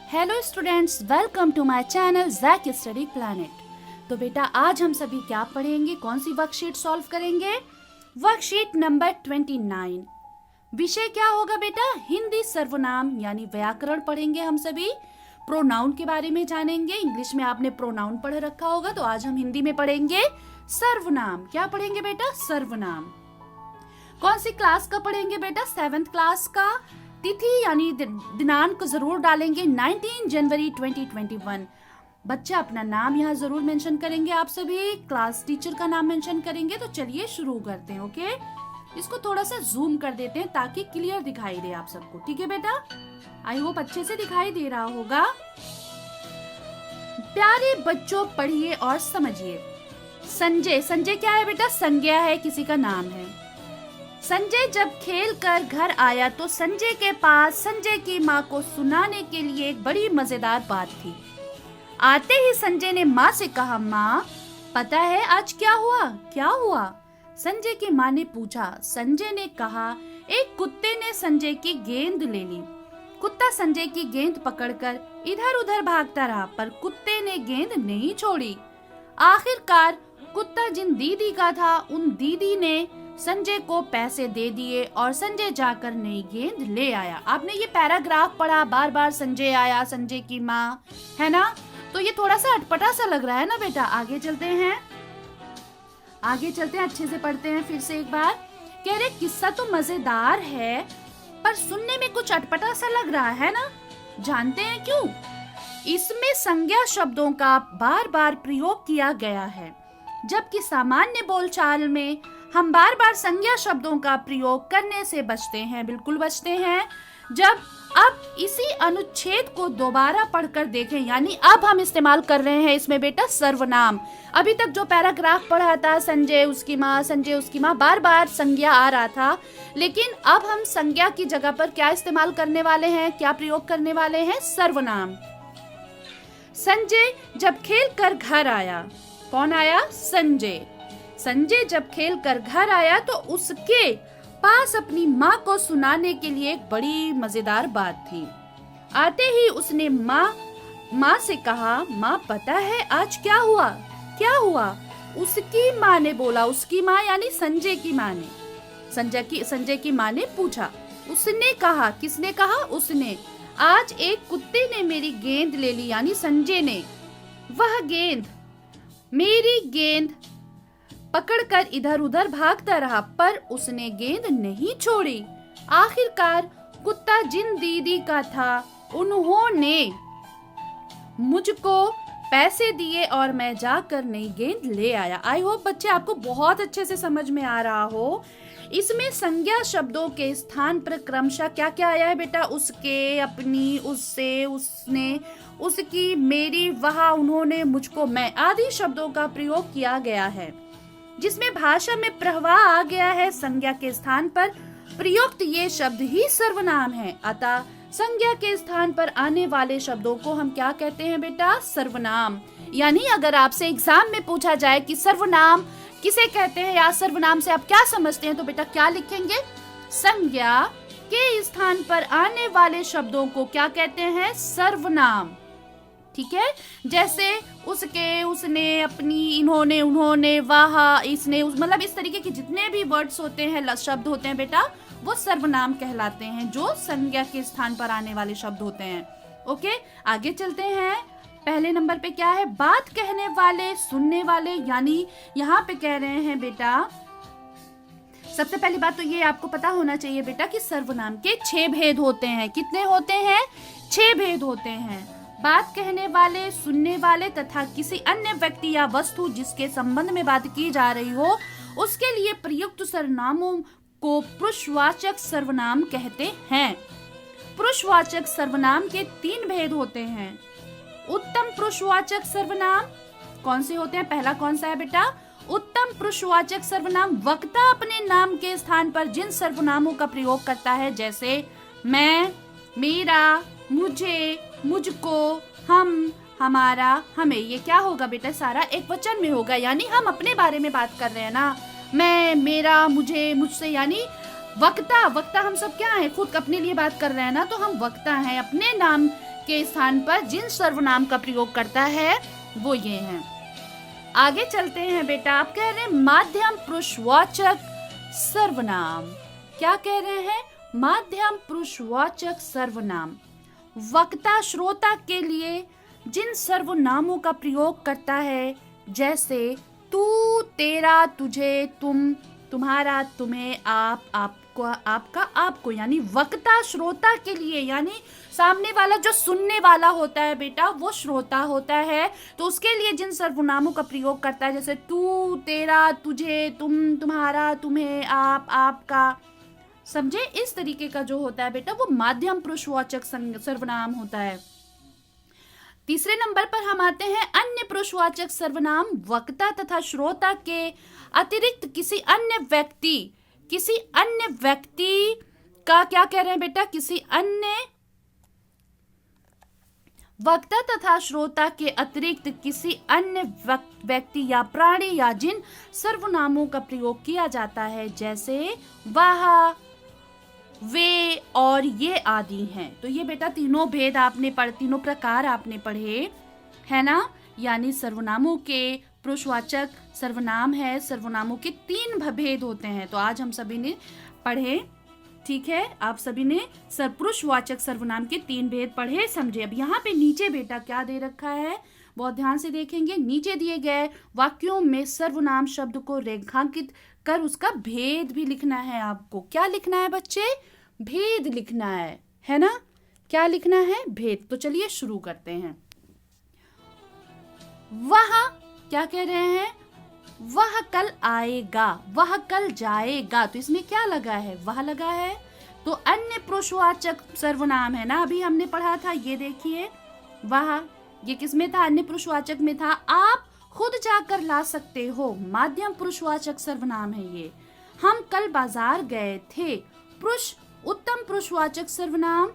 Hello students, welcome to my channel Jack study planet. तो बेटा आज हम सभी क्या पढ़ेंगे, कौन सी वर्कशीट सॉल्व करेंगे? Worksheet number 29। विषय क्या होगा बेटा? हिंदी सर्वनाम यानी व्याकरण पढ़ेंगे हम सभी। प्रोनाउन के बारे में जानेंगे। इंग्लिश में आपने प्रोनाउन पढ़ रखा होगा, तो आज हम हिंदी में पढ़ेंगे सर्वनाम। क्या पढ़ेंगे बेटा? सर्वनाम। कौन सी क्लास का पढ़ेंगे बेटा? 7th क्लास का। तिथि यानी दिनांक जरूर डालेंगे 19 जनवरी 2021। बच्चा अपना नाम यहाँ जरूर मेंशन करेंगे। आप सभी क्लास टीचर का नाम मेंशन करेंगे। तो चलिए शुरू करते हैं। ओके, इसको थोड़ा सा जूम कर देते हैं ताकि क्लियर दिखाई दे आप सबको। ठीक है बेटा, आई होप अच्छे से दिखाई दे रहा होगा। प्यारे बच्चों, पढ़िए और समझिए। संजय, संजय क्या है बेटा? संज्ञा है, किसी का नाम है। संजय जब खेल कर घर आया तो संजय के पास संजय की माँ को सुनाने के लिए एक बड़ी मजेदार बात थी। आते ही संजय ने माँ से कहा, माँ पता है आज क्या हुआ? क्या हुआ? संजय की माँ ने पूछा। संजय ने कहा, एक कुत्ते ने संजय की गेंद ले ली। कुत्ता संजय की गेंद पकड़कर इधर उधर भागता रहा, पर कुत्ते ने गेंद नहीं छोड़ी। आखिरकार कुत्ता जिन दीदी का था, उन दीदी ने संजय को पैसे दे दिए और संजय जाकर नई गेंद ले आया। आपने ये पैराग्राफ पढ़ा, बार बार संजय आया, संजय की माँ, है ना? तो ये थोड़ा सा अटपटा सा लग रहा है ना बेटा। आगे चलते हैं, अच्छे से पढ़ते हैं फिर से एक बार। कह रहे किस्सा तो मजेदार है, पर सुनने में कुछ अटपटा सा लग रहा है ना। जानते हैं क्यों? इसमें संज्ञा शब्दों का बार बार प्रयोग किया गया है, जबकि सामान्य बोलचाल में हम बार बार संज्ञा शब्दों का प्रयोग करने से बचते हैं। बिल्कुल बचते हैं। अब इसी अनुच्छेद को दोबारा पढ़कर देखें, यानी अब हम इस्तेमाल कर रहे हैं इसमें बेटा सर्वनाम। अभी तक जो पैराग्राफ पढ़ा था, संजय उसकी माँ, संजय उसकी माँ, बार बार संज्ञा आ रहा था, लेकिन अब हम संज्ञा की जगह पर क्या इस्तेमाल करने वाले हैं, क्या प्रयोग करने वाले हैं? सर्वनाम। संजय जब खेल कर घर आया। कौन आया? संजय। संजय जब खेल कर घर आया तो उसके पास अपनी माँ को सुनाने के लिए एक बड़ी मजेदार बात थी। आते ही उसने माँ से कहा, माँ पता है आज क्या हुआ? क्या हुआ? उसकी माँ ने बोला। उसकी माँ यानी संजय की माँ ने। संजय की माँ ने पूछा। उसने कहा, किसने कहा? उसने। आज एक कुत्ते ने मेरी गेंद ले ली, यानी संजय ने। वह गेंद, मेरी गेंद पकड़कर इधर उधर भागता रहा, पर उसने गेंद नहीं छोड़ी। आखिरकार कुत्ता जिन दीदी का था, उन्होंने मुझको पैसे दिए और मैं जाकर नई गेंद ले आया। आई होप बच्चे आपको बहुत अच्छे से समझ में आ रहा हो। इसमें संज्ञा शब्दों के स्थान पर क्रमशः क्या क्या आया है बेटा? उसके, अपनी, उससे, उसने, उसकी, मेरी, वह, उन्होंने, मुझको, मैं आदि शब्दों का प्रयोग किया गया है, जिसमें भाषा में प्रवाह आ गया है। संज्ञा के स्थान पर प्रयुक्त ये शब्द ही सर्वनाम है। अतः संज्ञा के स्थान पर आने वाले शब्दों को हम क्या कहते हैं बेटा? सर्वनाम। यानी अगर आपसे एग्जाम में पूछा जाए कि सर्वनाम किसे कहते हैं या सर्वनाम से आप क्या समझते हैं, तो बेटा क्या लिखेंगे? संज्ञा के स्थान पर आने वाले शब्दों को क्या कहते हैं? सर्वनाम। ठीक है, जैसे उसके, उसने, अपनी, इन्होंने, उन्होंने, वह, इसने, मतलब इस तरीके के जितने भी वर्ड्स होते हैं, शब्द होते हैं बेटा, वो सर्वनाम कहलाते हैं, जो संज्ञा के स्थान पर आने वाले शब्द होते हैं। ओके, आगे चलते हैं। पहले नंबर पे क्या है? बात कहने वाले, सुनने वाले, यानी यहाँ पे कह रहे हैं बेटा, सबसे पहली बात तो ये आपको पता होना चाहिए बेटा कि सर्वनाम के 6 भेद होते हैं। कितने होते हैं? 6 भेद होते हैं। बात कहने वाले, सुनने वाले तथा किसी अन्य व्यक्ति या वस्तु जिसके संबंध में बात की जा रही हो, उसके लिए प्रयुक्त सर्वनामों को पुरुषवाचक सर्वनाम कहते हैं। पुरुषवाचक सर्वनाम के 3 भेद होते हैं। उत्तम पुरुषवाचक सर्वनाम कौन से होते हैं? पहला कौन सा है बेटा? उत्तम पुरुषवाचक सर्वनाम वक्ता अपने नाम के स्थान पर जिन सर्वनामों का प्रयोग करता है, जैसे मैं, मेरा, मुझे, मुझको, हम, हमारा, हमें। ये क्या होगा बेटा? सारा एक वचन में होगा, यानी हम अपने बारे में बात कर रहे हैं ना। मैं, मेरा, मुझे, मुझसे, यानी वक्ता। वक्ता हम सब क्या है? खुद अपने लिए बात कर रहे हैं ना, तो हम वक्ता हैं। अपने नाम के स्थान पर जिन सर्वनाम का प्रयोग करता है वो ये हैं। आगे चलते हैं बेटा। आप कह रहे हैं माध्यम पुरुषवाचक सर्वनाम। क्या कह रहे हैं? माध्यम पुरुषवाचक सर्वनाम वक्ता श्रोता के लिए जिन सर्वनामों का प्रयोग करता है, जैसे तू, तेरा, तुझे, तुम, तुम्हारा, तुम्हें, आप, आपको, आपका, आपको, यानी वक्ता श्रोता के लिए, यानी सामने वाला जो सुनने वाला होता है बेटा वो श्रोता होता है, तो उसके लिए जिन सर्वनामों का प्रयोग करता है, जैसे तू, तेरा, तुझे, तुम, तुम्हारा, तुम्हें, आप, आपका, समझे? इस तरीके का जो होता है बेटा वो माध्यम पुरुषवाचक सर्वनाम होता है। तीसरे नंबर पर हम आते हैं अन्य पुरुषवाचक सर्वनाम वक्ता तथा श्रोता के अतिरिक्त किसी अन्य व्यक्ति का, क्या कह रहे हैं बेटा? किसी अन्य वक्ता तथा श्रोता के अतिरिक्त किसी अन्य व्यक्ति या प्राणी या जिन सर्वनामों का प्रयोग किया जाता है, जैसे वह, वे और ये आदि हैं। तो ये बेटा तीनों भेद आपने तीनों प्रकार आपने पढ़े है ना, यानी सर्वनामों के पुरुषवाचक सर्वनाम है, सर्वनामों के 3 भेद होते हैं। तो आज हम सभी ने पढ़े, ठीक है, आप सभी ने पुरुषवाचक सर्वनाम के 3 भेद पढ़े, समझे। अब यहाँ पे नीचे बेटा क्या दे रखा है, बहुत ध्यान से देखेंगे। नीचे दिए गए वाक्यों में सर्वनाम शब्द को रेखांकित कर उसका भेद भी लिखना है आपको। क्या लिखना है बच्चे? भेद लिखना है ना? क्या लिखना है? भेद। तो चलिए शुरू करते हैं। वह, क्या कह रहे हैं? वह कल आएगा, वह कल जाएगा। तो इसमें क्या लगा है? वह लगा है। तो अन्य पुरुषवाचक सर्वनाम है ना, अभी हमने पढ़ा था, ये देखिए वह, ये किसमें था? अन्य पुरुषवाचक में था। आप खुद जाकर ला सकते हो, माध्यम पुरुषवाचक सर्वनाम है ये। हम कल बाजार गए थे, पुरुष उत्तम पुरुषवाचक सर्वनाम।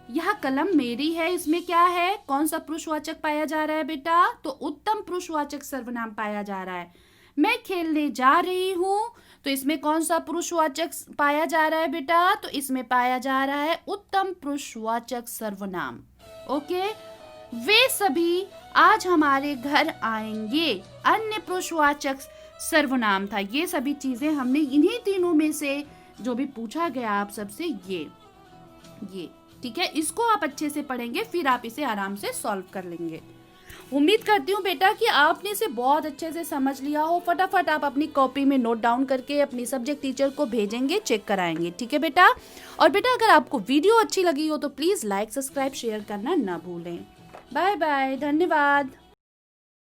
यह कलम मेरी है, इसमें क्या है? कौन सा पुरुषवाचक पाया जा रहा है बेटा? तो उत्तम पुरुषवाचक सर्वनाम पाया जा रहा है। मैं खेलने जा रही हूँ, तो इसमें कौन सा पुरुषवाचक पाया जा रहा है बेटा? तो इसमें पाया जा रहा है उत्तम पुरुषवाचक सर्वनाम। ओके, वे सभी आज हमारे घर आएंगे, अन्य पुरुषवाचक सर्वनाम था। ये सभी चीजें हमने इन्हीं तीनों में से जो भी पूछा गया आप सबसे, ये ठीक है। इसको आप अच्छे से पढ़ेंगे, फिर आप इसे आराम से सॉल्व कर लेंगे। उम्मीद करती हूँ बेटा कि आपने इसे बहुत अच्छे से समझ लिया हो। फटाफट आप अपनी कॉपी में नोट डाउन करके अपनी सब्जेक्ट टीचर को भेजेंगे, चेक कराएंगे, ठीक है बेटा। और बेटा अगर आपको वीडियो अच्छी लगी हो तो प्लीज लाइक, सब्सक्राइब, शेयर करना ना भूलें। बाय बाय, धन्यवाद।